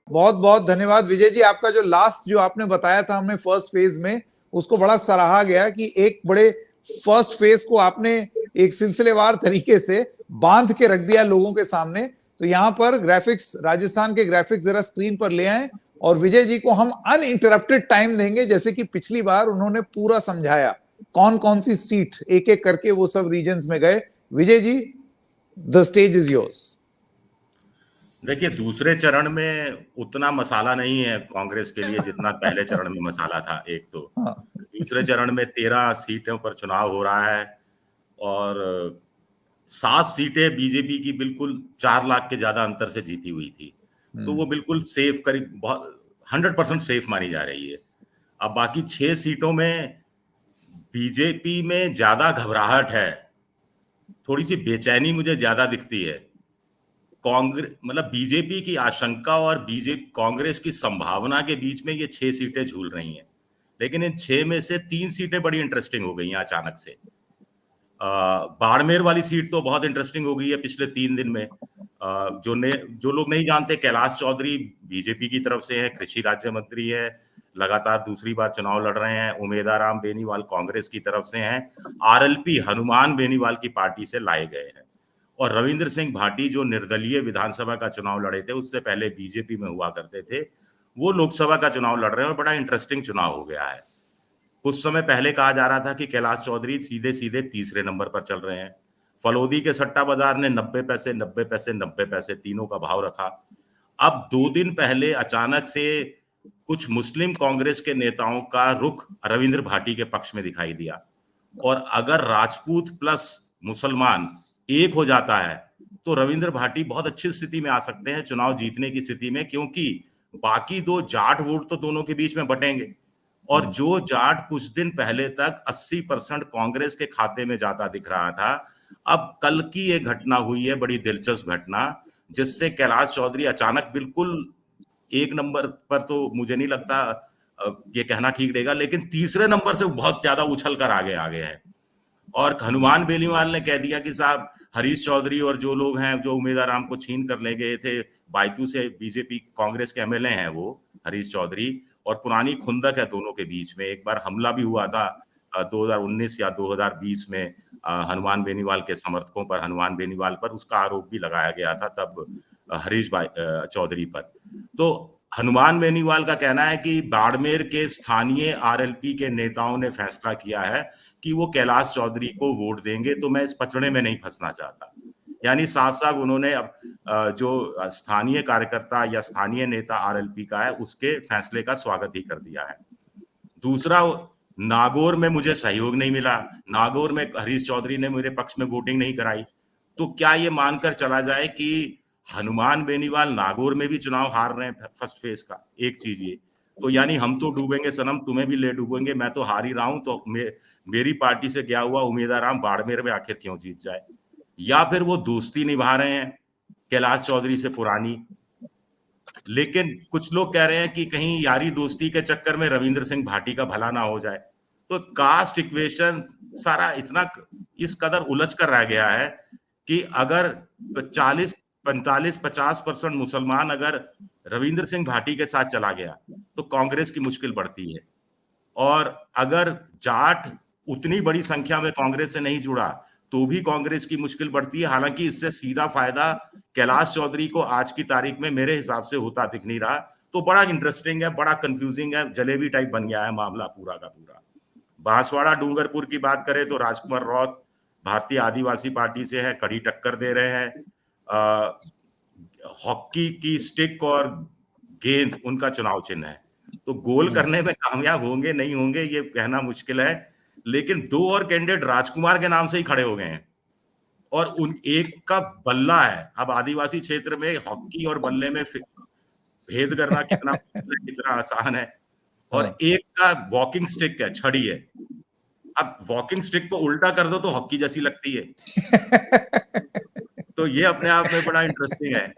बहुत बहुत धन्यवाद विजय जी। आपका जो लास्ट जो आपने बताया था हमने फर्स्ट फेज में, उसको बड़ा सराहा गया कि एक बड़े फर्स्ट फेज को आपने एक सिलसिलेवार तरीके से बांध के रख दिया लोगों के सामने। तो यहां पर ग्राफिक्स, राजस्थान के ग्राफिक्स जरा स्क्रीन पर ले आए और विजय जी को हम अनइंटरप्टेड टाइम देंगे, जैसे कि पिछली बार उन्होंने पूरा समझाया कौन कौन सी सीट एक एक करके वो सब रीजन्स में गए। Vijay ji, the stage is yours. देखिए, दूसरे चरण में उतना मसाला नहीं है कांग्रेस के लिए जितना पहले चरण में मसाला था। एक तो हाँ। दूसरे चरण में 13 सीटों पर चुनाव हो रहा है और 7 सीटें बीजेपी की बिल्कुल 4 लाख के ज्यादा अंतर से जीती हुई थी। तो वो बिल्कुल सेफ, करीब 100% सेफ मानी जा रही है। अब बाकी 6 सीटों में बीजेपी में ज्यादा घबराहट है, थोड़ी सी बेचैनी मुझे ज्यादा दिखती है। कांग्रेस मतलब बीजेपी की आशंका और बीजेपी कांग्रेस की संभावना के बीच में ये 6 सीटें झूल रही हैं। लेकिन इन 6 में से 3 सीटें बड़ी इंटरेस्टिंग हो गई हैं अचानक से। बाड़मेर वाली सीट तो बहुत इंटरेस्टिंग हो गई है पिछले 3 दिन में। जो लोग नहीं जानते, कैलाश चौधरी बीजेपी की तरफ से हैं, कृषि राज्य मंत्री है, लगातार दूसरी बार चुनाव लड़ रहे हैं। उमेदाराम बेनीवाल कांग्रेस की तरफ से हैं, आरएलपी हनुमान बेनीवाल की पार्टी से लाए गए हैं। और रविंद्र सिंह भाटी जो निर्दलीय विधानसभा का चुनाव लड़े थे, उससे पहले बीजेपी में हुआ करते थे, वो लोकसभा का चुनाव लड़ रहे हैं और बड़ा इंटरेस्टिंग चुनाव हो गया है। कुछ समय पहले कहा जा रहा था कि कैलाश चौधरी सीधे सीधे तीसरे नंबर पर चल रहे हैं। फलोदी के सट्टा बाजार ने 90 पैसे 90 पैसे 90 पैसे तीनों का भाव रखा। अब 2 दिन पहले अचानक से कुछ मुस्लिम कांग्रेस के नेताओं का रुख रविंद्र भाटी के पक्ष में दिखाई दिया। और अगर राजपूत प्लस मुसलमान एक हो जाता है तो रविंद्र भाटी बहुत अच्छी स्थिति में आ सकते हैं चुनाव जीतने की स्थिति में, क्योंकि बाकी 2 जाट वोट तो दोनों के बीच में बटेंगे। और जो जाट कुछ दिन पहले तक 80% कांग्रेस के खाते में जाता दिख रहा था, अब कल की एक घटना हुई है, बड़ी दिलचस्प घटना, जिससे कैलाश चौधरी अचानक बिल्कुल 1 नंबर पर तो मुझे नहीं लगता ये कहना ठीक रहेगा, लेकिन तीसरे नंबर से बहुत ज्यादा उछल कर आगे हैं। और हनुमान बेनीवाल ने कह दिया कि साहब, हरीश चौधरी और जो लोग हैं जो उमेदवार को छीन कर ले गए थे बायतू से, बीजेपी कांग्रेस के एमएलए हैं वो हरीश चौधरी, और पुरानी खुंदक है दोनों के बीच में। एक बार हमला भी हुआ था 2019 या 2020 में हनुमान बेनीवाल के समर्थकों पर, हनुमान बेनीवाल पर उसका आरोप भी लगाया गया था तब हरीश चौधरी पर। तो हनुमान बेनीवाल का कहना है कि बाड़मेर के स्थानीय आरएलपी के नेताओं ने फैसला किया है कि वो कैलाश चौधरी को वोट देंगे, तो मैं इस पचड़े में नहीं फंसना चाहता। यानी साफ साफ उन्होंने अब जो स्थानीय कार्यकर्ता या स्थानीय नेता आरएलपी का है उसके फैसले का स्वागत ही कर दिया है। दूसरा, नागौर में मुझे सहयोग नहीं मिला, नागौर में हरीश चौधरी ने मेरे पक्ष में वोटिंग नहीं कराई। तो क्या ये मानकर चला जाए कि हनुमान बेनीवाल नागौर में भी चुनाव हार रहे हैं फर्स्ट फेज का? एक चीज ये तो, यानी हम तो डूबेंगे सनम, तुम्हें भी ले डूबेंगे, मैं तो हार ही रहा हूं, तो मेरी पार्टी से गया हुआ उमेदवार बाड़मेर में आखिर क्यों जीत जाए? या फिर वो दोस्ती निभा रहे हैं कैलाश चौधरी से पुरानी, लेकिन कुछ लोग कह रहे हैं कि कहीं यारी दोस्ती के चक्कर में रविंद्र सिंह भाटी का भला ना हो जाए। तो कास्ट इक्वेशन सारा इतना इस कदर उलझ कर रह गया है कि अगर 40 45 50% मुसलमान अगर रविंद्र सिंह भाटी के साथ चला गया तो कांग्रेस की मुश्किल बढ़ती है, और अगर जाट उतनी बड़ी संख्या में कांग्रेस से नहीं जुड़ा तो भी कांग्रेस की मुश्किल बढ़ती है। हालांकि इससे सीधा फायदा कैलाश चौधरी को आज की तारीख में मेरे हिसाब से होता दिख नहीं रहा। तो बड़ा इंटरेस्टिंग है, बड़ा कंफ्यूजिंग है, जलेबी टाइप बन गया है मामला पूरा का पूरा। बांसवाड़ा डूंगरपुर की बात करें तो राजकुमार रौत भारतीय आदिवासी पार्टी से है, कड़ी टक्कर दे रहे हैं। हॉकी की स्टिक और गेंद उनका चुनाव चिन्ह है, तो गोल करने में कामयाब होंगे नहीं होंगे ये कहना मुश्किल है। लेकिन 2 और कैंडिडेट राजकुमार के नाम से ही खड़े हो गए हैं, और उन एक का बल्ला है। अब आदिवासी क्षेत्र में हॉकी और बल्ले में भेद करना कितना कितना आसान है, और एक का वॉकिंग स्टिक है, छड़ी है। अब वॉकिंग स्टिक को उल्टा कर दो तो हॉकी जैसी लगती है। तो ये अपने आप में बड़ा इंटरेस्टिंग है।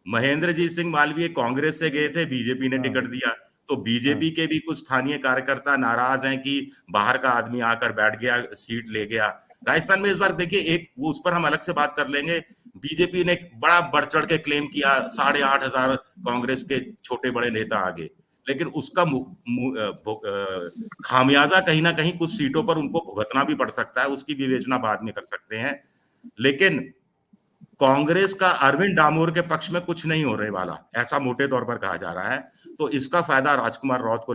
महेंद्रजीत सिंह मालवीय कांग्रेस से गए थे, बीजेपी ने टिकट दिया, तो बीजेपी के भी कुछ स्थानीय कार्यकर्ता नाराज हैं कि बाहर का आदमी आकर बैठ गया, सीट ले गया। राजस्थान में इस बार देखिए, एक वो उस पर हम अलग से बात कर लेंगे, बीजेपी ने बड़ा बढ़ चढ़ के क्लेम किया 8,500 कांग्रेस के छोटे बड़े नेता आगे, लेकिन उसका खामियाजा कहीं ना कहीं कुछ सीटों पर उनको भुगतना भी पड़ सकता है, उसकी विवेचना बाद में कर सकते हैं। लेकिन कांग्रेस का अरविंद डामोर के पक्ष में कुछ नहीं होने वाला, ऐसा मोटे तौर पर कहा जा रहा है। तो इसका फायदा राजकुमार राउत को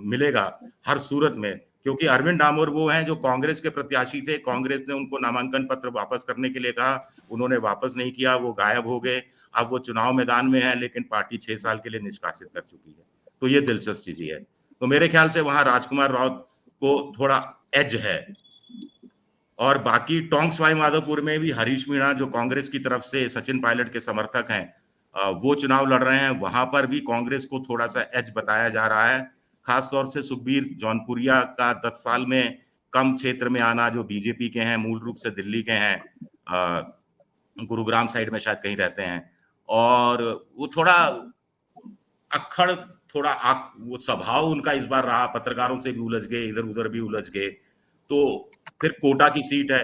मिलेगा हर सूरत में, क्योंकि अरविंद डामोर वो हैं जो कांग्रेस के प्रत्याशी थे। कांग्रेस ने उनको नामांकन पत्र वापस करने के लिए कहा, उन्होंने वापस नहीं किया, वो गायब हो गए। अब वो चुनाव मैदान में है, लेकिन पार्टी 6 साल के लिए निष्कासित कर चुकी है। तो ये दिलचस्प चीज है। तो मेरे ख्याल से वहां राजकुमार राउत को थोड़ा एज है। और बाकी टोंक सवाई माधोपुर में भी हरीश मीणा जो कांग्रेस की तरफ से सचिन पायलट के समर्थक हैं, वो चुनाव लड़ रहे हैं। वहां पर भी कांग्रेस को थोड़ा सा एज बताया जा रहा है, खास तौर से सुखबीर जौनपुरिया का 10 साल में कम क्षेत्र में आना, जो बीजेपी के हैं, मूल रूप से दिल्ली के हैं, गुरुग्राम साइड में शायद कहीं रहते हैं, और वो थोड़ा अक्खड़, वो स्वभाव उनका इस बार रहा, पत्रकारों से भी उलझ गए, इधर उधर भी उलझ गए। तो फिर कोटा की सीट है।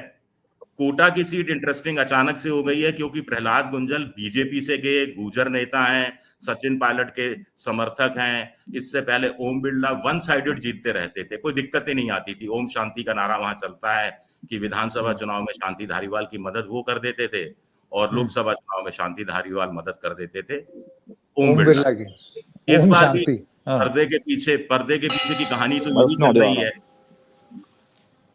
कोटा की सीट इंटरेस्टिंग अचानक से हो गई है, क्योंकि प्रहलाद गुंजल बीजेपी से गए, गुर्जर नेता हैं, सचिन पायलट के समर्थक हैं। इससे पहले ओम बिरला वन साइडेड जीतते रहते थे, कोई दिक्कत ही नहीं आती थी। ओम शांति का नारा वहां चलता है कि विधानसभा चुनाव में शांति धारीवाल की मदद वो कर देते थे, और लोकसभा चुनाव में शांति धारीवाल मदद कर देते थे ओम बिरला की। इस ओम बार भी शांति। हाँ। पर्दे के पीछे की कहानी तो यही चल रही है।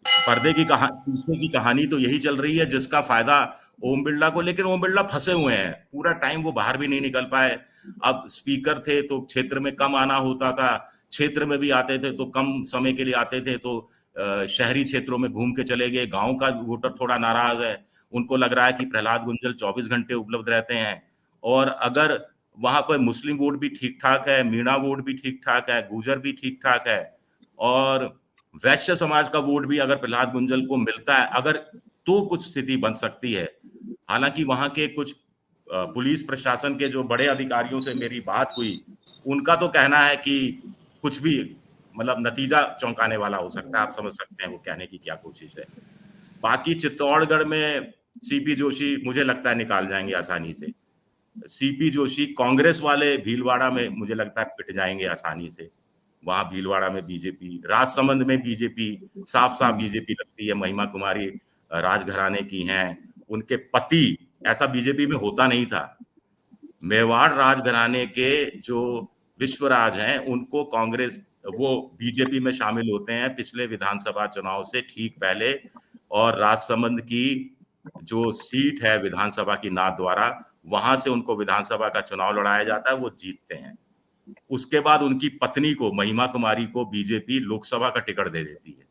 पीछे की कहानी तो यही चल रही है, जिसका फायदा ओम बिरला को, लेकिन ओम बिरला फंसे हुए हैं। पूरा टाइम वो बाहर भी नहीं निकल पाए। अब स्पीकर थे तो क्षेत्र में कम आना होता था, क्षेत्र में भी आते थे तो कम समय के लिए आते थे, तो शहरी क्षेत्रों में घूम के चले गए। गांव का वोटर थोड़ा नाराज है, उनको लग रहा है कि प्रहलाद गुंजल 24 घंटे उपलब्ध रहते हैं, और अगर वहां पर मुस्लिम वोट भी ठीक ठाक है, मीणा वोट भी ठीक ठाक है, गुर्जर भी ठीक ठाक है, और वैश्य समाज का वोट भी अगर प्रहलाद गुंजल को मिलता है अगर, तो कुछ स्थिति बन सकती है। हालांकि वहां के कुछ पुलिस प्रशासन के जो बड़े अधिकारियों से मेरी बात हुई, उनका तो कहना है कि कुछ भी, मतलब नतीजा चौंकाने वाला हो सकता है। आप समझ सकते हैं वो कहने की क्या कोशिश है। बाकी चित्तौड़गढ़ में सीपी जोशी मुझे लगता है निकाल जाएंगे आसानी से। सीपी जोशी कांग्रेस वाले भीलवाड़ा में मुझे लगता है पिट जाएंगे आसानी से। वहां भीलवाड़ा में बीजेपी, राजसमंद में बीजेपी, साफ साफ बीजेपी लगती है। महिमा कुमारी राजघराने की हैं, उनके पति, ऐसा बीजेपी में होता नहीं था। मेवाड़ राजघराने के जो विश्वराज हैं, उनको कांग्रेस, वो बीजेपी में शामिल होते हैं पिछले विधानसभा चुनाव से ठीक पहले, और राजसमंद की जो सीट है विधानसभा की नाथ द्वारा, वहां से उनको विधानसभा का चुनाव लड़ाया जाता है, वो जीतते हैं। उसके बाद उनकी पत्नी को, महिमा कुमारी को, बीजेपी लोकसभा का टिकट दे देती है।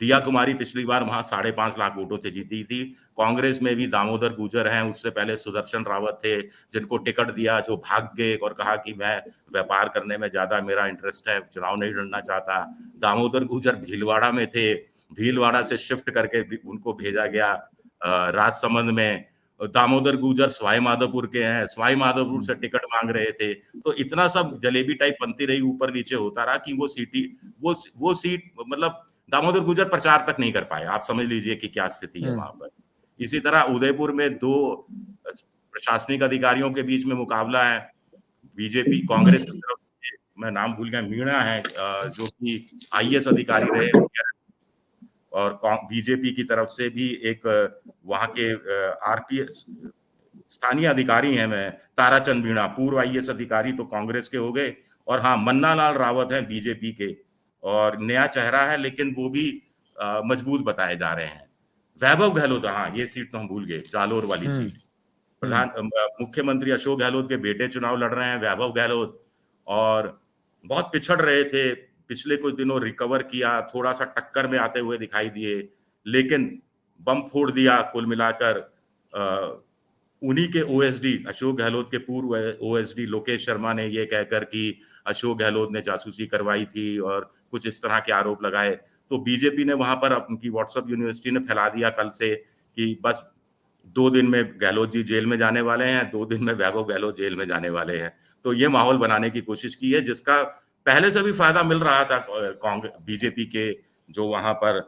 दिया कुमारी पिछली बार वहां 5.5 लाख वोटों से जीती थी। कांग्रेस में भी दामोदर गुर्जर हैं, उससे पहले सुदर्शन रावत थे, जिनको टिकट दिया, जो भाग गए और कहा कि मैं व्यापार करने में ज्यादा मेरा इंटरेस्ट है, चुनाव नहीं लड़ना चाहता। दामोदर गुर्जर भीलवाड़ा में थे, भीलवाड़ा से शिफ्ट करके उनको भेजा गया राजसमंद में। दामोदर गुर्जर सवाई माधोपुर के हैं, सवाई माधोपुर से टिकट मांग रहे थे। तो इतना सब जलेबी टाइप बनती रही, ऊपर नीचे होता रहा कि वो सीट मतलब दामोदर गुर्जर प्रचार तक नहीं कर पाए। आप समझ लीजिए कि क्या स्थिति है वहां पर। इसी तरह उदयपुर में 2 प्रशासनिक अधिकारियों के बीच में मुकाबला है। बीजेपी कांग्रेस की तरफ से, मैं नाम भूल गया, मीणा है जो कि आईएएस अधिकारी रहे, और बीजेपी की तरफ से भी एक वहां के आरपीएस स्थानीय अधिकारी हैं, मैं ताराचंद मीणा, पूर्व आईएएस अधिकारी तो कांग्रेस के हो गए, और हाँ मन्ना लाल रावत है बीजेपी के, और नया चेहरा है, लेकिन वो भी मजबूत बताए जा रहे हैं। वैभव गहलोत, हाँ ये सीट तो हम भूल गए, जालोर वाली सीट। मुख्यमंत्री अशोक गहलोत के बेटे चुनाव लड़ रहे हैं, वैभव गहलोत, और बहुत पिछड़ रहे थे, पिछले कुछ दिनों रिकवर किया, थोड़ा सा टक्कर में आते हुए दिखाई दिए, लेकिन बम फोड़ दिया कुल मिलाकर। उन्हीं के ओएसडी, अशोक गहलोत के पूर्व ओएसडी लोकेश शर्मा ने ये कहकर कि अशोक गहलोत ने जासूसी करवाई थी और कुछ इस तरह के आरोप लगाए। तो बीजेपी ने वहां पर उनकी व्हाट्सएप यूनिवर्सिटी ने फैला दिया कल से कि बस 2 दिन में गहलोत जी जेल में जाने वाले हैं, 2 दिन में वैभव गहलोत जेल में जाने वाले हैं। तो ये माहौल बनाने की कोशिश की है, जिसका पहले से भी फायदा मिल रहा था कांग्रेस बीजेपी के जो वहां पर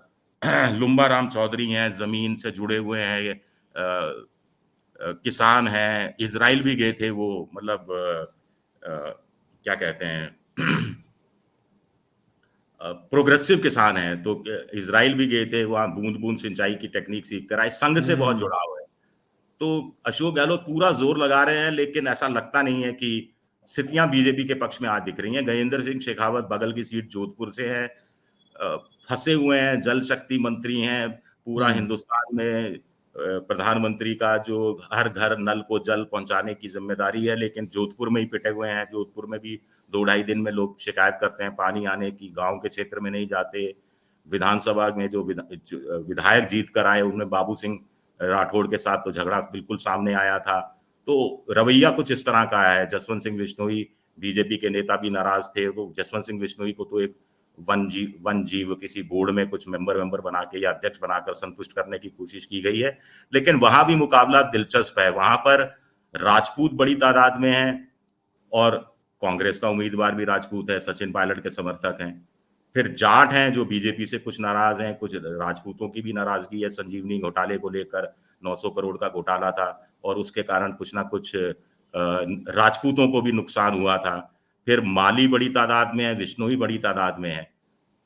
लुम्बा राम चौधरी हैं, जमीन से जुड़े हुए हैं, किसान हैं, इजराइल भी गए थे वो, मतलब क्या कहते हैं प्रोग्रेसिव किसान हैं, तो इजराइल भी गए थे, वहां बूंद बूंद सिंचाई की टेक्निक सीख कर आए, संघ से बहुत हम्म। जुड़ाव है। तो अशोक गहलोत पूरा जोर लगा रहे हैं, लेकिन ऐसा लगता नहीं है कि स्थितियां बीजेपी के पक्ष में आज दिख रही हैं। गजेंद्र सिंह शेखावत बगल की सीट जोधपुर से है, फंसे हुए हैं, जल शक्ति मंत्री हैं, पूरा हम्म। हिंदुस्तान में प्रधानमंत्री का जो हर घर नल को जल पहुंचाने की जिम्मेदारी है, लेकिन जोधपुर में ही पिटे हुए हैं। जोधपुर में भी 2-2.5 दिन में लोग शिकायत करते हैं पानी आने की, गांव के क्षेत्र में नहीं जाते। विधानसभा में जो विधायक जीत कर आए, उनमें बाबू सिंह राठौड़ के साथ तो झगड़ा बिल्कुल सामने आया था। तो रवैया कुछ इस तरह का है। जसवंत सिंह बिश्नोई बीजेपी के नेता भी नाराज थे, तो जसवंत सिंह बिश्नोई को तो एक वन जीव किसी बोर्ड में कुछ मेंबर बना के या अध्यक्ष बनाकर संतुष्ट करने की कोशिश की गई है, लेकिन वहां भी मुकाबला दिलचस्प है। वहां पर राजपूत बड़ी तादाद में है और कांग्रेस का उम्मीदवार भी राजपूत है, सचिन पायलट के समर्थक हैं। फिर जाट हैं जो बीजेपी से कुछ नाराज हैं, कुछ राजपूतों की भी नाराजगी है। संजीवनी घोटाले को लेकर 900 करोड़ का घोटाला था और उसके कारण कुछ ना कुछ राजपूतों को भी नुकसान हुआ था। फिर माली बड़ी तादाद में है, विश्नोई बड़ी तादाद में है,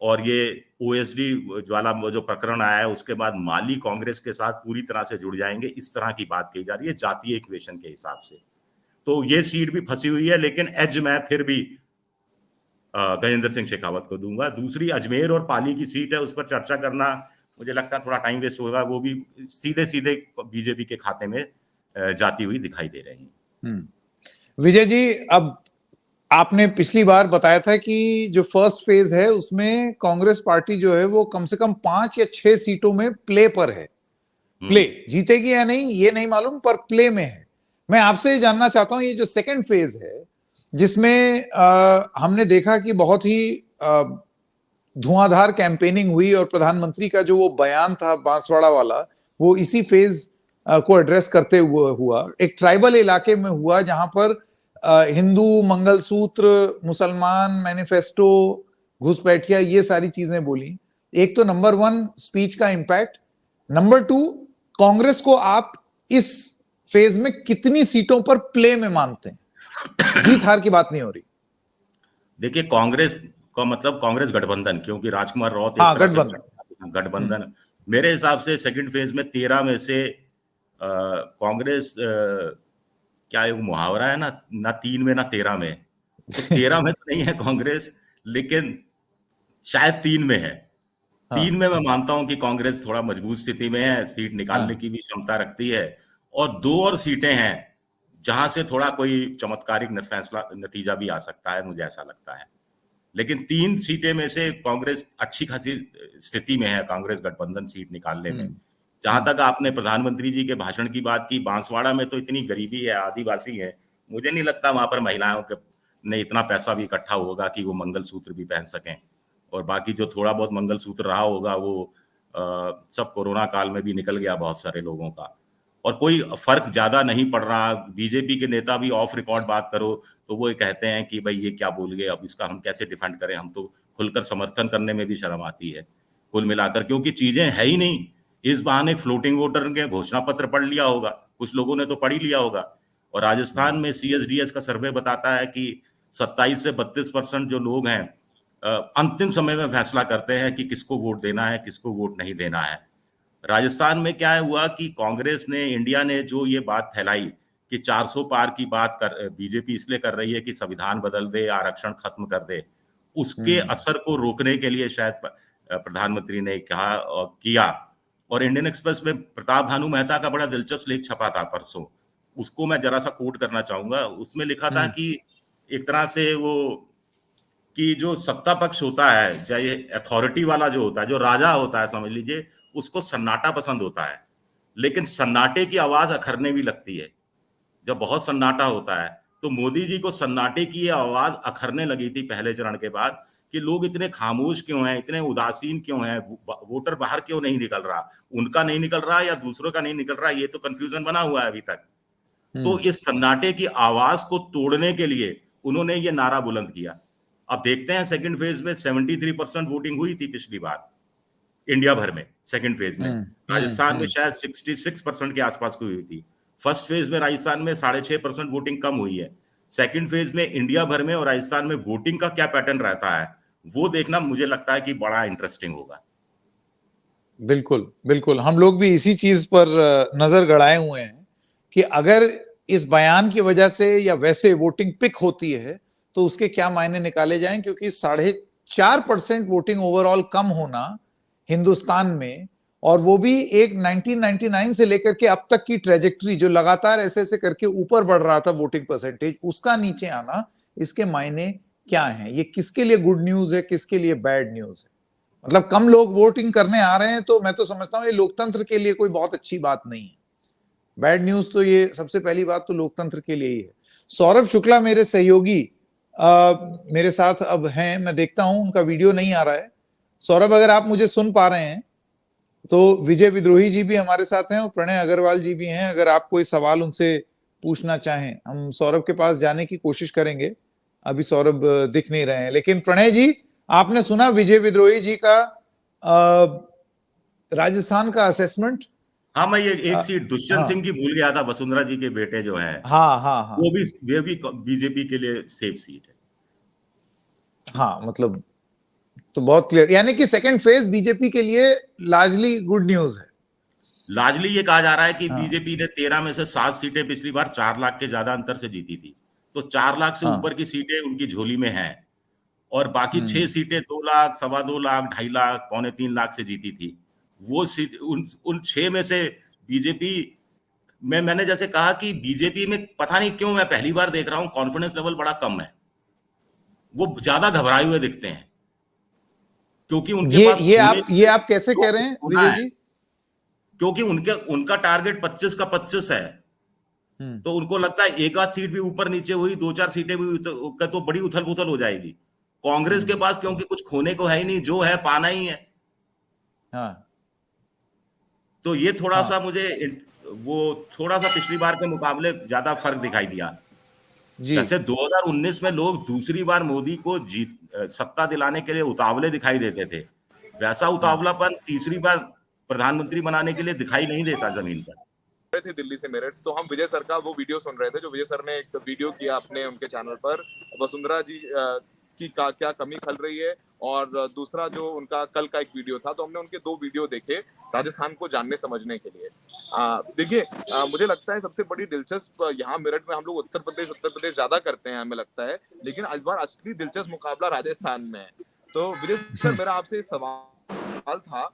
और ये ओएसडी वाला जो प्रकरण आया है उसके बाद माली कांग्रेस के साथ पूरी तरह से जुड़ जाएंगे, इस तरह की बात कही जा रही है जातीय इक्वेशन के हिसाब से। तो ये सीट भी फंसी हुई है, लेकिन एज मैं फिर भी गजेंद्र सिंह शेखावत को दूंगा। दूसरी अजमेर और पाली की सीट है, उस पर चर्चा करना मुझे लगता है थोड़ा टाइम वेस्ट होगा। वो भी सीधे सीधे बीजेपी के खाते में जाती हुई दिखाई दे रही है। विजय जी, अब आपने पिछली बार बताया था कि जो फर्स्ट फेज है उसमें कांग्रेस पार्टी जो है वो कम से कम 5 या 6 सीटों में प्ले पर है। प्ले जीतेगी या नहीं ये नहीं मालूम, पर प्ले में है। मैं आपसे जानना चाहता हूं, ये जो सेकंड फेज है जिसमें हमने देखा कि बहुत ही धुआंधार कैंपेनिंग हुई और प्रधानमंत्री का जो वो बयान था बांसवाड़ा वाला, वो इसी फेज को एड्रेस करते हुए हुआ। एक ट्राइबल इलाके में हुआ जहां पर हिंदू मंगलसूत्र, मुसलमान मैनिफेस्टो, घुसपैठिया, ये सारी चीजें बोली। एक तो नंबर 1 स्पीच का इंपैक्ट, नंबर 2 कांग्रेस को आप इस फेज में कितनी सीटों पर प्ले में मानते हैं? जीत हार की बात नहीं हो रही। देखिए, कांग्रेस का मतलब कांग्रेस गठबंधन, क्योंकि राजकुमार राउत एक हाँ, तरह से गठबंधन। गठबंधन। मेरे हिसाब से सेकंड फेज में 13 में से कांग्रेस क्या है वो मुहावरा है ना 3 में ना 13 में, तो 13 में तो नहीं है कांग्रेस, लेकिन शायद 3 में है। 3 में मैं मानता हूं कि कांग्रेस थोड़ा मजबूत स्थिति में है, सीट निकालने की भी क्षमता रखती है, और 2 और सीटें हैं जहां से थोड़ा कोई चमत्कारिक फैसला नतीजा भी आ सकता है, मुझे ऐसा लगता है। लेकिन 3 सीटें में से कांग्रेस अच्छी खासी स्थिति में है, कांग्रेस गठबंधन सीट निकालने में। जहां तक आपने प्रधानमंत्री जी के भाषण की बात की, बांसवाड़ा में तो इतनी गरीबी है, आदिवासी है, मुझे नहीं लगता वहां पर महिलाओं के ने इतना पैसा भी इकट्ठा होगा कि वो मंगलसूत्र भी पहन सकें, और बाकी जो थोड़ा बहुत मंगलसूत्र रहा होगा वो सब कोरोना काल में भी निकल गया बहुत सारे लोगों का, और कोई फर्क ज्यादा नहीं पड़ रहा। बीजेपी के नेता भी ऑफ रिकॉर्ड बात करो तो वो कहते हैं कि भाई ये क्या बोल गए, अब इसका हम कैसे डिफेंड करें, हम तो खुलकर समर्थन करने में भी शर्म आती है कुल मिलाकर, क्योंकि चीजें है ही नहीं। इस बहाने फ्लोटिंग वोटर के घोषणा पत्र पढ़ लिया होगा, कुछ लोगों ने तो पढ़ ही लिया होगा। और राजस्थान में सीएसडीएस का सर्वे बताता है कि 27 से 32% जो लोग हैं अंतिम समय में फैसला करते हैं कि किसको वोट देना है, किसको वोट नहीं देना है। राजस्थान में क्या हुआ कि कांग्रेस ने, इंडिया ने जो ये बात फैलाई कि 400 पार की बात कर बीजेपी इसलिए कर रही है कि संविधान बदल दे, आरक्षण खत्म कर दे, उसके असर को रोकने के लिए शायद प्रधानमंत्री ने कहा और किया। और इंडियन एक्सप्रेस में प्रताप भानु मेहता का बड़ा दिलचस्प लेख छपा था परसों, उसको मैं जरा सा कोट करना चाहूंगा। उसमें लिखा था कि एक तरह से वो कि जो सत्ता पक्ष होता है, चाहे अथॉरिटी वाला जो होता है, जो राजा होता है समझ लीजिए, उसको सन्नाटा पसंद होता है, लेकिन सन्नाटे की आवाज अखरने भी लगती है। जब बहुत सन्नाटा होता है तो मोदी जी को सन्नाटे की ये आवाज अखरने लगी थी पहले चरण के बाद, कि लोग इतने खामोश क्यों हैं, इतने उदासीन क्यों हैं, वोटर बाहर क्यों नहीं निकल रहा, उनका नहीं निकल रहा या दूसरों का नहीं निकल रहा, ये तो कंफ्यूजन बना हुआ है अभी तक। तो इस सन्नाटे की आवाज को तोड़ने के लिए उन्होंने ये नारा बुलंद किया। अब देखते हैं सेकंड फेज में 73% वोटिंग हुई थी पिछली बार इंडिया भर में, सेकंड फेज में राजस्थान में शायद 66% के आसपास की हुई थी। फर्स्ट फेज में राजस्थान में 6.5% वोटिंग कम हुई है। सेकंड फेज में इंडिया भर में और राजस्थान में वोटिंग का क्या पैटर्न रहता है वो देखना मुझे लगता है कि बड़ा इंटरेस्टिंग होगा। बिल्कुल बिल्कुल, हम लोग भी इसी चीज पर नजर गड़ाए हुए हैं कि अगर इस बयान की वजह से या वैसे वोटिंग पिक होती है तो उसके क्या मायने निकाले जाएं, क्योंकि 4.5% वोटिंग ओवरऑल कम होना हिंदुस्तान में, और वो भी एक 1999 से लेकर के अब तक की ट्रेजेक्ट्री जो लगातार ऐसे ऐसे करके ऊपर बढ़ रहा था वोटिंग परसेंटेज, उसका नीचे आना, इसके मायने क्या हैं? ये किसके लिए गुड न्यूज है, किसके लिए बैड न्यूज है? मतलब कम लोग वोटिंग करने आ रहे हैं तो मैं तो समझता हूं ये लोकतंत्र के लिए कोई बहुत अच्छी बात नहीं है। बैड न्यूज तो ये सबसे पहली बात तो लोकतंत्र के लिए ही है। सौरभ शुक्ला मेरे सहयोगी मेरे साथ अब हैं, मैं देखता हूं उनका वीडियो नहीं आ रहा है। सौरभ, अगर आप मुझे सुन पा रहे हैं तो विजय विद्रोही जी भी हमारे साथ हैं और प्रणय अग्रवाल जी भी हैं। अगर आप कोई सवाल उनसे पूछना चाहें, हम सौरभ के पास जाने की कोशिश करेंगे। अभी सौरभ दिख नहीं रहे हैं, लेकिन प्रणय जी, आपने सुना विजय विद्रोही जी का राजस्थान का असेसमेंट? हाँ, मैं ये एक सीट दुष्यंत हाँ सिंह की भूल गया था, वसुंधरा जी के बेटे जो हैं, हाँ हाँ हाँ वो भी बीजेपी के लिए सेफ सीट है। हाँ, मतलब तो बहुत क्लियर, यानी कि सेकंड फेज बीजेपी के लिए लार्जली गुड न्यूज है। लार्जली ये कहा जा रहा है कि हाँ बीजेपी ने 13 में से 7 सीटें पिछली बार 4 लाख के ज्यादा अंतर से जीती थी, तो 4 लाख से हाँ। ऊपर की सीटें उनकी झोली में हैं। और बाकी 6 हम्म। सीटें 2 लाख, सवा 2 लाख, 2.5 लाख, पौने 3 लाख से जीती थी। वो सीट उन 6 में से बीजेपी में, मैंने जैसे कहा कि बीजेपी में पता नहीं क्यों मैं पहली बार देख रहा हूं कॉन्फिडेंस लेवल बड़ा कम है। वो ज्यादा घबराए हुए दिखते हैं क्योंकि उनके ये पास ये खोने आप के ये लिए आप कैसे जो कह रहे हैं खोना विजय है, जी? क्योंकि उनके उनका टारगेट 25 का 25 है। हम्म। तो उनको लगता है एक आध सीट भी ऊपर नीचे हुई, 2-4 सीटें भी तो बड़ी उथल पुथल हो जाएगी। कांग्रेस के हम्म। पास क्योंकि कुछ खोने को है ही नहीं, जो है पाना ही है। हाँ तो ये थोड़ा सा हाँ मुझे वो थोड़ा सा पिछली बार के मुकाबले ज्यादा फर्क दिखाई दिया। जी। जैसे 2019 में लोग दूसरी बार मोदी को सत्ता दिलाने के लिए उतावले दिखाई देते थे, वैसा हाँ उतावलापन तीसरी बार प्रधानमंत्री बनाने के लिए दिखाई नहीं देता जमीन पर। रहे थे दिल्ली से मेरठ, तो हम विजय सर का वो वीडियो सुन रहे थे जो विजय सर ने एक वीडियो किया अपने उनके चैनल पर, वसुंधरा जी की क्या कमी खल रही है, और दूसरा जो उनका कल का एक वीडियो था। तो हमने उनके दो वीडियो देखे राजस्थान को जानने समझने के लिए। देखिए, मुझे लगता है सबसे बड़ी दिलचस्प यहाँ मेरठ में हम लोग उत्तर प्रदेश ज्यादा करते हैं हमें लगता है, लेकिन इस बार असली दिलचस्प मुकाबला राजस्थान में है। तो विजय सर, मेरा आपसे सवाल था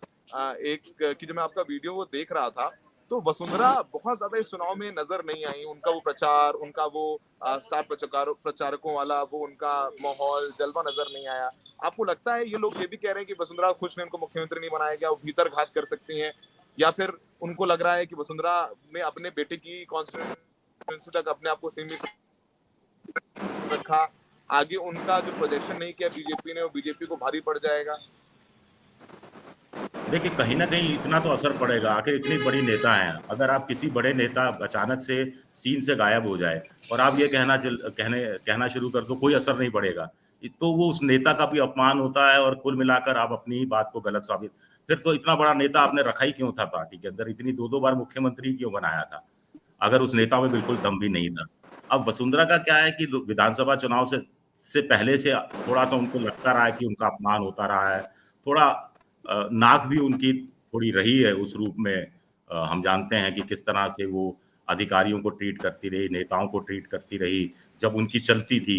एक कि जब मैं आपका वीडियो वो देख रहा था तो वसुंधरा बहुत ज्यादा इस चुनाव में नजर नहीं आई। उनका वो प्रचार, उनका वो स्टार प्रचारकों वाला वो उनका माहौल जलवा नजर नहीं आया। आपको लगता है ये लोग ये भी कह रहे हैं कि वसुंधरा खुश नहीं, उनको मुख्यमंत्री नहीं बनाया गया, वो भीतर घात कर सकती हैं, या फिर उनको लग रहा है कि वसुंधरा ने अपने बेटे की कॉन्स्टिट्यूंसी तक अपने आप को सीमित रखा, आगे उनका जो प्रोजेक्शन नहीं किया बीजेपी ने, वो बीजेपी को भारी पड़ जाएगा? देखिए, कहीं ना कहीं इतना तो असर पड़ेगा, आखिर इतनी बड़ी नेता हैं। अगर आप किसी बड़े नेता अचानक से सीन से गायब हो जाए और आप ये कहना शुरू कर दो कोई असर नहीं पड़ेगा, तो वो उस नेता का भी अपमान होता है और कुल मिलाकर आप अपनी ही बात को गलत साबित। फिर तो इतना बड़ा नेता आपने रखा ही क्यों था पार्टी के अंदर, इतनी 2-2 बार मुख्यमंत्री क्यों बनाया था अगर उस नेता में बिल्कुल दम भी नहीं था। अब वसुंधरा का क्या है कि विधानसभा चुनाव से पहले से थोड़ा सा उनको लगता रहा है कि उनका अपमान होता रहा है, थोड़ा नाक भी उनकी थोड़ी रही है उस रूप में। हम जानते हैं कि किस तरह से वो अधिकारियों को ट्रीट करती रही, नेताओं को ट्रीट करती रही। जब उनकी चलती थी,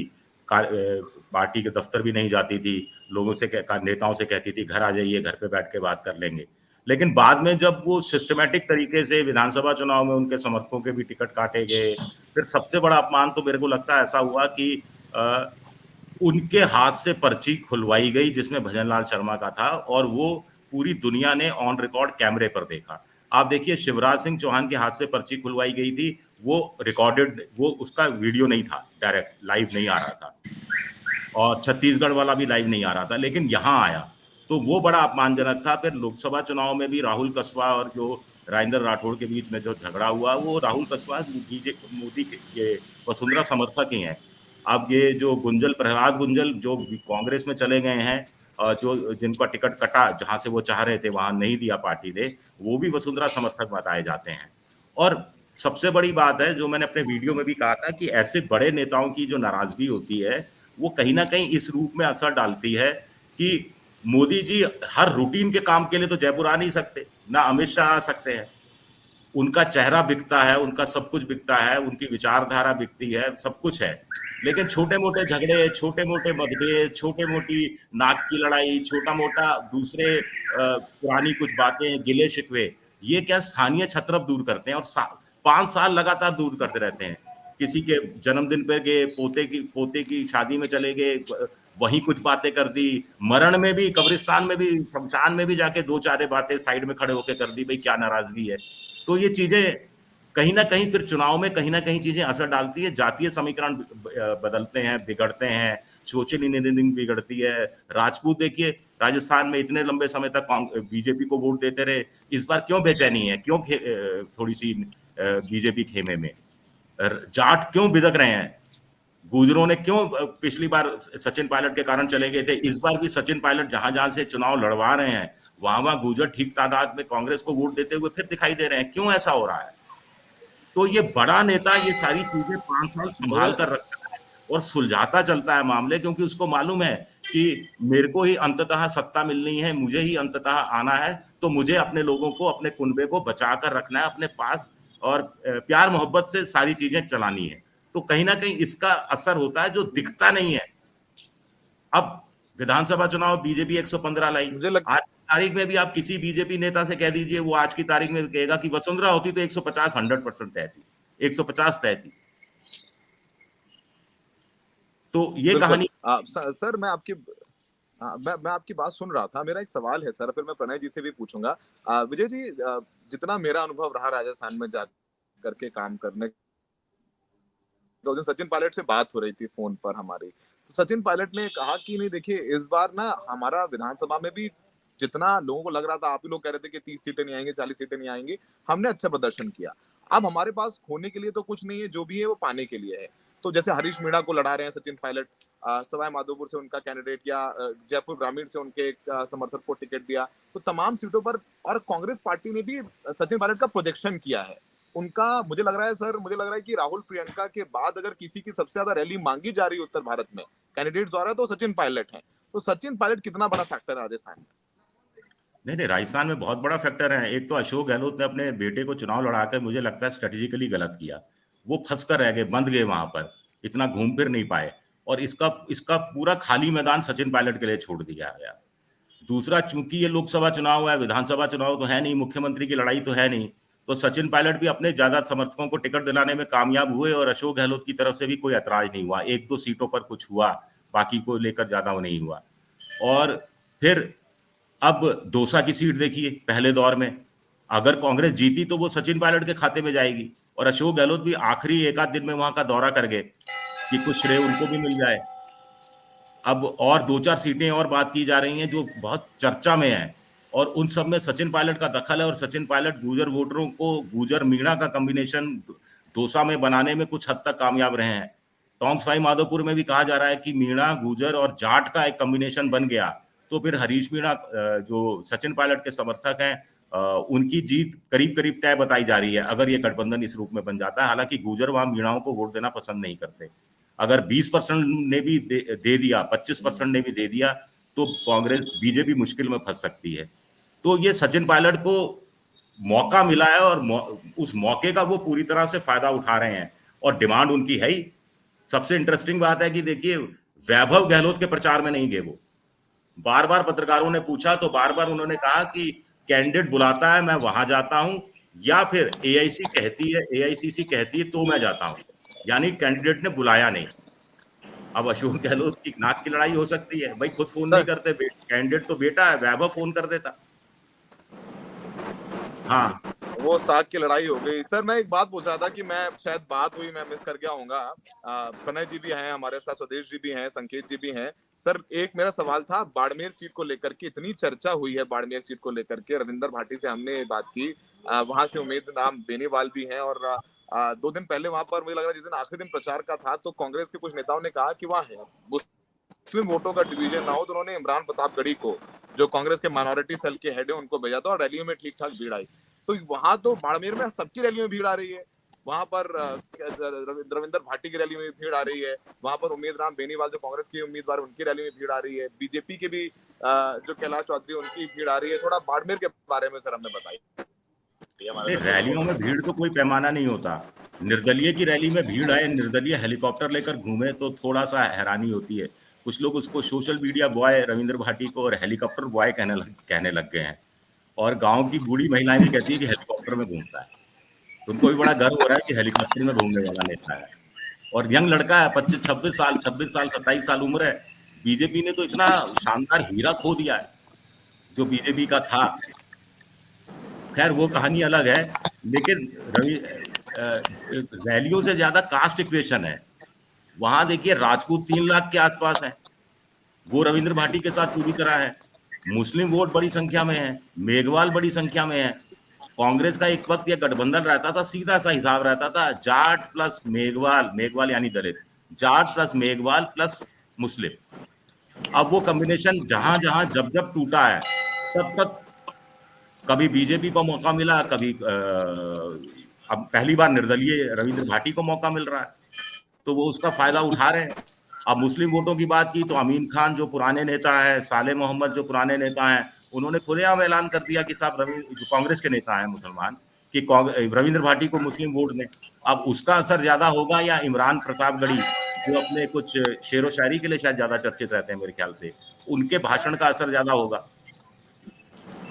पार्टी के दफ्तर भी नहीं जाती थी, लोगों से नेताओं से कहती थी घर आ जाइए, घर पे बैठ के बात कर लेंगे। लेकिन बाद में जब वो सिस्टमैटिक तरीके से विधानसभा चुनाव में उनके समर्थकों के भी टिकट काटे गए, फिर सबसे बड़ा अपमान तो मेरे को लगता है ऐसा हुआ कि उनके हाथ से पर्ची खुलवाई गई जिसमें भजन लाल शर्मा का था, और वो पूरी दुनिया ने ऑन रिकॉर्ड कैमरे पर देखा। आप देखिए, शिवराज सिंह चौहान के हाथ से पर्ची खुलवाई गई थी, वो रिकॉर्डेड, वो उसका वीडियो नहीं था, डायरेक्ट लाइव नहीं आ रहा था, और छत्तीसगढ़ वाला भी लाइव नहीं आ रहा था, लेकिन यहाँ आया तो वो बड़ा अपमानजनक था। फिर लोकसभा चुनाव में भी राहुल कसवा और जो राजेंद्र राठौड़ के बीच में जो झगड़ा हुआ, वो राहुल कसवा मोदी के ये वसुंधरा समर्थक ही हैं। अब ये जो प्रहलाद गुंजल जो कांग्रेस में चले गए हैं, जो जिनका टिकट कटा, जहां से वो चाह रहे थे वहां नहीं दिया पार्टी ने, वो भी वसुंधरा समर्थक बताए जाते हैं। और सबसे बड़ी बात है जो मैंने अपने वीडियो में भी कहा था कि ऐसे बड़े नेताओं की जो नाराजगी होती है वो कहीं ना कहीं इस रूप में असर डालती है कि मोदी जी हर रूटीन के काम के लिए तो जयपुर आ नहीं सकते, ना अमित शाह आ सकते हैं। उनका चेहरा बिकता है, उनका सब कुछ बिकता है, उनकी विचारधारा बिकती है, सब कुछ है, लेकिन छोटे मोटे झगड़े, छोटे मोटे मतभेद, छोटे मोटी नाक की लड़ाई, छोटा मोटा दूसरे पुरानी कुछ बातें, गिले शिकवे, ये क्या स्थानीय छत्रप दूर करते हैं और 5 साल लगातार दूर करते रहते हैं। किसी के जन्मदिन पर गए, पोते की शादी में चले गए, वहीं कुछ बातें कर दी, मरण में भी, कब्रिस्तान में भी, शमशान में भी जाके 2-4 बातें साइड में खड़े होकर कर दी, भाई क्या नाराजगी है। तो ये चीजें कहीं ना कहीं फिर चुनाव में कहीं ना कहीं चीजें असर डालती है, जातीय समीकरण बदलते हैं, बिगड़ते हैं, सोशल इंजीनियरिंग बिगड़ती है। राजपूत देखिए राजस्थान में इतने लंबे समय तक बीजेपी को वोट देते रहे, इस बार क्यों बेचैनी है, क्यों थोड़ी सी बीजेपी खेमे में, जाट क्यों बिदक रहे हैं, गुजरों ने क्यों पिछली बार सचिन पायलट के कारण चले गए थे, इस बार भी सचिन पायलट जहां जहां से चुनाव लड़वा रहे हैं वहां गुजर ठीक तादाद में कांग्रेस को वोट देते हुए फिर दिखाई दे रहे हैं, क्यों ऐसा हो रहा है। तो ये बड़ा नेता ये सारी चीजें 5 साल संभाल कर रखता है और सुलझाता चलता है मामले, क्योंकि उसको मालूम है कि मेरे को ही अंततः सत्ता मिलनी है, मुझे ही अंततः आना है, तो मुझे अपने लोगों को, अपने कुनबे को बचा कर रखना है अपने पास और प्यार मोहब्बत से सारी चीजें चलानी है। तो कहीं ना कहीं इसका असर होता है जो दिखता नहीं है। अब विधानसभा चुनाव बीजेपी 115 लाई, आज की तारीख में भी आप किसी बीजेपी नेता से कह दीजिए, वो आज की तारीख में कहेगा कि वसुंधरा होती तो 150 100% तय थी, 150 तय थी। तो ये कहानी सर मैं आपकी बात सुन रहा था। मेरा एक सवाल है सर, फिर मैं प्रणय जी से भी पूछूंगा। विजय जी, जितना मेरा अनुभव रहा राजस्थान में जा करके काम करने, तो दिन सचिन पायलट से बात हो रही थी फोन पर हमारी, तो सचिन पायलट ने कहा कि नहीं देखिए इस बार ना हमारा विधानसभा में भी जितना लोगों को लग रहा था, आप ही लोग कह रहे थे कि 30 सीटें नहीं आएंगी, 40 सीटें नहीं आएंगी, हमने अच्छा प्रदर्शन किया। अब हमारे पास खोने के लिए तो कुछ नहीं है, जो भी है वो पाने के लिए है। तो जैसे हरीश मीणा को लड़ा रहे हैं सचिन पायलट, सवाई माधोपुर से उनका कैंडिडेट, या जयपुर ग्रामीण से उनके एक समर्थक को टिकट दिया, तो तमाम सीटों पर, और कांग्रेस पार्टी ने भी सचिन पायलट का प्रोजेक्शन किया है उनका। मुझे लग रहा है सर, मुझे लग रहा है कि राहुल प्रियंका के बाद अगर किसी की सबसे ज्यादा रैली मांगी जा रही है उत्तर भारत में कैंडिडेट द्वारा, तो सचिन पायलट हैं। तो सचिन पायलट कितना बड़ा फैक्टर है राजस्थान में? नहीं, राजस्थान में बहुत बड़ा फैक्टर है। एक तो अशोक गहलोत ने अपने बेटे को चुनाव लड़ाकर मुझे लगता है स्ट्रेटेजिकली गलत किया, वो फंस कर रह गए, बंद गए वहां पर, इतना घूम फिर नहीं पाए, और इसका इसका पूरा खाली मैदान सचिन पायलट के लिए छोड़ दिया गया। दूसरा, चूंकि ये लोकसभा चुनाव है, विधानसभा चुनाव तो है नहीं, मुख्यमंत्री की लड़ाई तो है नहीं, तो सचिन पायलट भी अपने ज्यादा समर्थकों को टिकट दिलाने में कामयाब हुए और अशोक गहलोत की तरफ से भी कोई ऐतराज नहीं हुआ। 1-2 सीटों पर कुछ हुआ, बाकी को लेकर ज्यादा वो नहीं हुआ। और फिर अब दौसा की सीट देखिए, पहले दौर में अगर कांग्रेस जीती तो वो सचिन पायलट के खाते में जाएगी, और अशोक गहलोत भी आखिरी एक आध दिन में वहां का दौरा कर गए कि कुछ श्रेय उनको भी मिल जाए। अब और 2-4 सीटें और बात की जा रही हैं जो बहुत चर्चा में है, और उन सब में सचिन पायलट का दखल है, और सचिन पायलट गुर्जर वोटरों को गुर्जर मीणा का कॉम्बिनेशन दौसा में बनाने में कुछ हद तक कामयाब रहे हैं। टोंक सवाई माधोपुर में भी कहा जा रहा है कि मीणा, गुर्जर और जाट का एक कॉम्बिनेशन बन गया तो फिर हरीश मीणा जो सचिन पायलट के समर्थक हैं, उनकी जीत करीब करीब तय बताई जा रही है अगर ये गठबंधन इस रूप में बन जाता है। हालांकि गुर्जर वहां मीणाओं को वोट देना पसंद नहीं करते। अगर 20% ने भी दे दिया, 25% ने भी दे दिया, तो कांग्रेस, बीजेपी मुश्किल में फंस सकती है। तो ये सचिन पायलट को मौका मिला है और उस मौके का वो पूरी तरह से फायदा उठा रहे हैं, और डिमांड उनकी है ही। सबसे इंटरेस्टिंग बात है कि देखिए, वैभव गहलोत के प्रचार में नहीं गए वो। बार बार पत्रकारों ने पूछा तो बार बार उन्होंने कहा कि कैंडिडेट बुलाता है मैं वहां जाता हूं, या फिर एआईसी कहती है, एआईसीसी कहती है तो मैं जाता हूं, यानी कैंडिडेट ने बुलाया नहीं। अब अशोक गहलोत की नाक की लड़ाई हो सकती है, भाई खुद फोन नहीं करते, कैंडिडेट तो बेटा है, वैभव फोन कर देता। हाँ, वो साग की लड़ाई हो गई। सर मैं एक बात पूछ रहा था कि मैं शायद बात हुई, मैं मिस कर गया होऊंगा। प्रणय जी भी हैं हमारे साथ, स्वदेश जी भी हैं, संकेत जी भी हैं। सर एक मेरा सवाल था बाड़मेर सीट को लेकर के, इतनी चर्चा हुई है बाड़मेर सीट को लेकर के, रविंदर भाटी से हमने बात की, वहां से उमेद राम बेनीवाल भी हैं, और 2 दिन पहले वहां पर मुझे लग रहा है जिस दिन आखिरी दिन प्रचार का था, तो कांग्रेस के कुछ नेताओं ने कहा कि वहां है मुस्लिम वोटों का डिवीजन ना हो, तो उन्होंने इमरान प्रतापगढ़ी को, जो कांग्रेस के माइनॉरिटी सेल के हेड है, उनको भेजा था, और रैलियों में ठीक ठाक भीड़ आई। तो वहां तो बाड़मेर में सबकी रैलियों में भीड़ आ रही है, वहां पर रविंदर भाटी की रैली में भीड़ आ रही है, वहां पर उम्मीद राम बेनीवाल जो कांग्रेस के उम्मीदवार उनकी रैली में भीड़ आ रही है, बीजेपी के भी जो कैलाश चौधरी उनकी भीड़ आ रही है। थोड़ा बाड़मेर के बारे में सर हमें बताइए। रैलियों में भीड़ तो कोई पैमाना नहीं होता। निर्दलीय की रैली में भीड़ आए, निर्दलीय हेलीकॉप्टर लेकर घूमे तो थोड़ा सा हैरानी होती है। कुछ लोग उसको social media boy Ravindra Bhati को और हेलीकॉप्टर बॉय कहने लग गए हैं, और गांव की बूढ़ी महिलाएं भी कहती है कि हेलीकॉप्टर में घूमता है। तो उनको भी बड़ा गर्व हो रहा है कि हेलीकॉप्टर में घूमने वाला नेता है, और यंग लड़का है, 26 साल 27 साल उम्र है। बीजेपी ने तो इतना शानदार हीरा खो दिया है जो बीजेपी का था। खैर वो कहानी अलग है, लेकिन रैलियों से ज्यादा कास्ट इक्वेशन है। वहां देखिए राजपूत 3 लाख के आसपास है, वो रविंद्र भाटी के साथ पूरी तरह है। मुस्लिम वोट बड़ी संख्या में है, मेघवाल बड़ी संख्या में है। कांग्रेस का एक वक्त यह गठबंधन रहता था, सीधा सा हिसाब रहता था, जाट प्लस मेघवाल, मेघवाल यानी दलित, जाट प्लस मेघवाल प्लस मुस्लिम। अब वो कॉम्बिनेशन जहां जहां जब जब टूटा है, तब तक कभी बीजेपी को मौका मिला, कभी अब पहली बार निर्दलीय रविंद्र भाटी को मौका मिल रहा है, तो वो उसका फायदा उठा रहे हैं। अब मुस्लिम वोटों की बात की तो अमीन खान जो पुराने नेता है, साले मोहम्मद जो पुराने नेता हैं, उन्होंने खुलेआम ऐलान कर दिया कि साहब जो कांग्रेस के नेता हैं मुसलमान, कि रविंद्र भाटी को मुस्लिम वोट दें। अब उसका असर ज्यादा होगा या इमरान प्रतापगढ़ी जो अपने कुछ शेरो शायरी के लिए शायद ज्यादा चर्चित रहते हैं मेरे ख्याल से, उनके भाषण का असर ज्यादा होगा।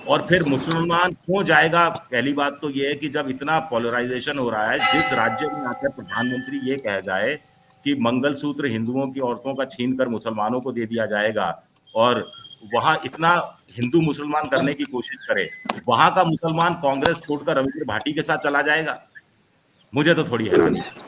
और फिर मुसलमान क्यों जाएगा? पहली बात तो ये है कि जब इतना पोलराइजेशन हो रहा है, जिस राज्य में आकर प्रधानमंत्री ये कह जाए कि मंगलसूत्र हिंदुओं की औरतों का छीनकर मुसलमानों को दे दिया जाएगा, और वहां इतना हिंदू मुसलमान करने की कोशिश करे, वहां का मुसलमान कांग्रेस छोड़कर रविंद्र भाटी के साथ चला जाएगा, मुझे तो थोड़ी हैरानी है।